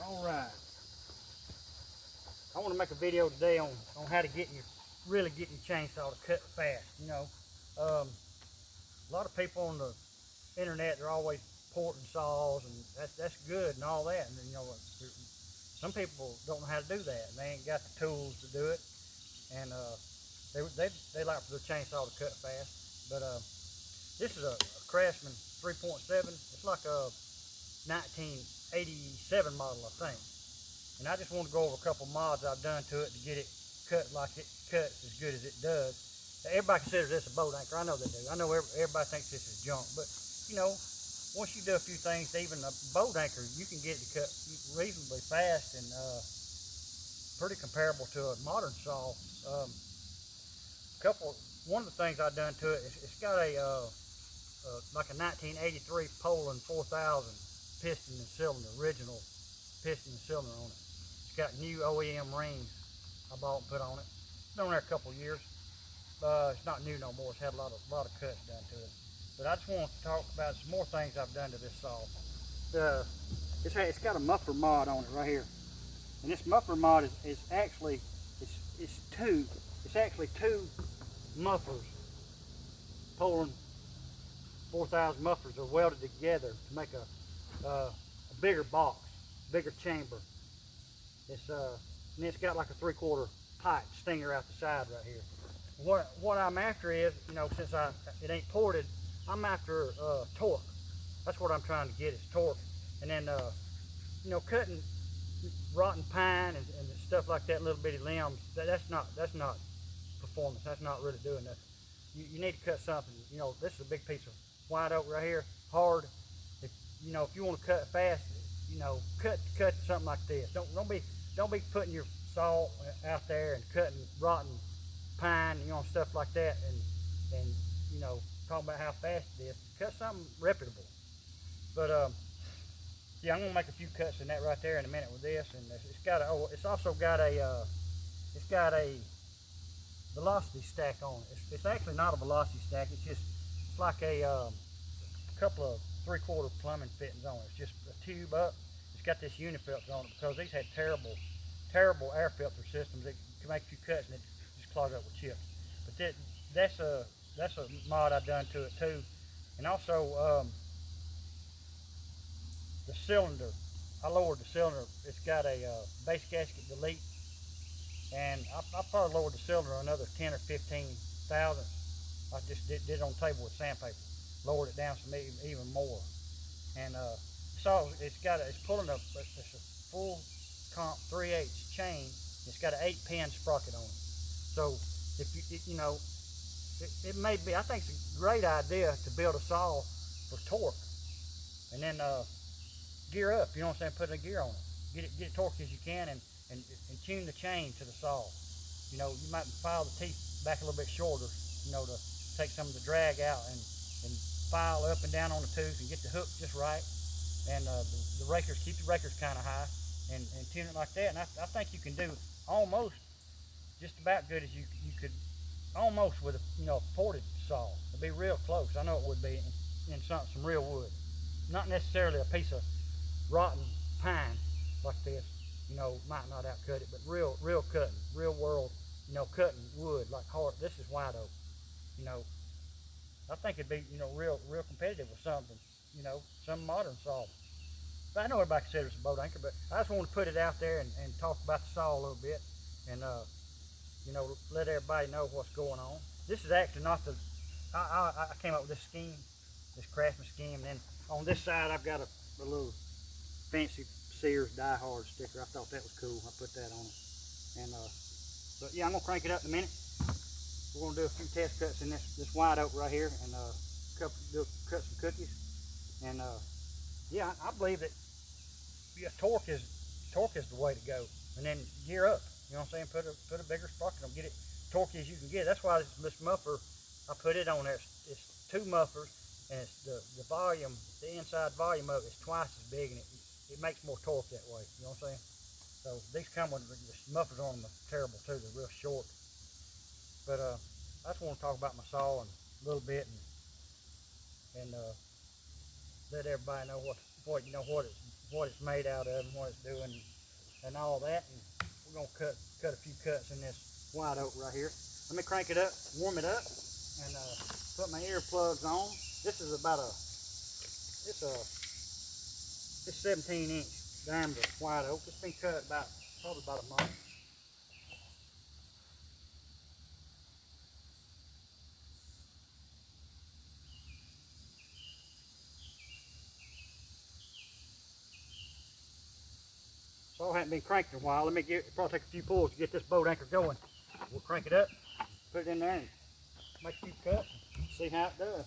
All right. I want to make a video today on how to really get your chainsaw to cut fast. A lot of people on the internet, they're always porting saws, and that's good and all that. And some people don't know how to do that, and they ain't got the tools to do it. And they like for their chainsaw to cut fast. But this is a Craftsman 3.7. It's like a 1987 model, I think. And I just want to go over a couple mods I've done to it to get it cut like it cuts as good as it does. Everybody considers this a boat anchor. I know they do. I know everybody thinks this is junk, but once you do a few things, even a boat anchor, you can get it to cut reasonably fast and pretty comparable to a modern saw. One of the things I've done to it, it's got like a 1983 Poland 4000 piston and cylinder, original piston and cylinder on it. It's got new OEM rings I bought and put on it. It's been on there a couple of years. It's not new no more. It's had a lot of cuts done to it. But I just want to talk about some more things I've done to this saw. It's got a muffler mod on it right here, and this muffler mod is actually two mufflers. Poland 4000 mufflers are welded together to make a bigger box, bigger chamber. And it's got like a 3/4 pipe stinger out the side right here. What I'm after is, since it ain't ported, I'm after torque. That's what I'm trying to get is torque. And then cutting rotten pine and stuff like that, little bitty limbs, that's not performance. That's not really doing nothing. You need to cut something. This is a big piece of white oak right here, hard. If you want to cut fast, cut something like this. Don't be putting your saw out there and cutting rotten pine, stuff like that, and talking about how fast it is. Cut something reputable. But yeah, I'm gonna make a few cuts in that right there in a minute with this, and it's also got a velocity stack on it. It's actually not a velocity stack. It's like a couple of 3/4 plumbing fittings on it. It's just a tube up. It's got this unifilter on it because these had terrible air filter systems that can make a few cuts and it just clog up with chips. But that's a mod I've done to it too. And also the cylinder, I lowered the cylinder. It's got a base gasket delete, and I probably lowered the cylinder another 10 or 15 thousandths. I just did it on the table with sandpaper, lowered it down some even more. And it's pulling it's a full comp 3/8 chain. It's got an 8-pin sprocket on it. So if it may be, I think it's a great idea to build a saw for torque, and then gear up. You know what I'm saying? Put a gear on it. Get it torqued as you can, and tune the chain to the saw. You might file the teeth back a little bit shorter, to take some of the drag out, and file up and down on the tooth and get the hook just right. And the rakers, keep the rakers kind of high, and tune it like that. And I think you can do almost just about good as you could almost with a ported saw. It'd be real close. I know it would be in some real wood, not necessarily a piece of rotten pine like this. Might not outcut it, but real cutting, real world, cutting wood like hard. This is white oak. I think it'd be real competitive with something, some modern saw. But I know everybody considers it a boat anchor, but I just want to put it out there and talk about the saw a little bit, and let everybody know what's going on. This is actually not I came up with this scheme, this Craftsman scheme, and then on this side I've got a little fancy Sears Die Hard sticker. I thought that was cool. I put that on it. And but yeah, I'm gonna crank it up in a minute. We're gonna do a few test cuts in this white oak right here, and cut some cookies. And yeah, I believe that torque is the way to go. And then gear up. You know what I'm saying? Put a bigger sprocket on, get it torquey as you can get. That's why this muffler, I put it on there. It's two mufflers, and it's the volume, the inside volume of it is twice as big, and it makes more torque that way. You know what I'm saying? So these come with the mufflers on them are terrible too. They're real short. But I just want to talk about my saw a little bit, and let everybody know what what it's made out of and what it's doing and all that. And we're gonna cut a few cuts in this white oak right here. Let me crank it up, warm it up, and put my earplugs on. This is about it's 17-inch diameter white oak. It's been cut probably about a month. So I haven't been cranked in a while. It'll probably take a few pulls to get this boat anchor going. We'll crank it up, put it in there, and make a few cuts, see how it does.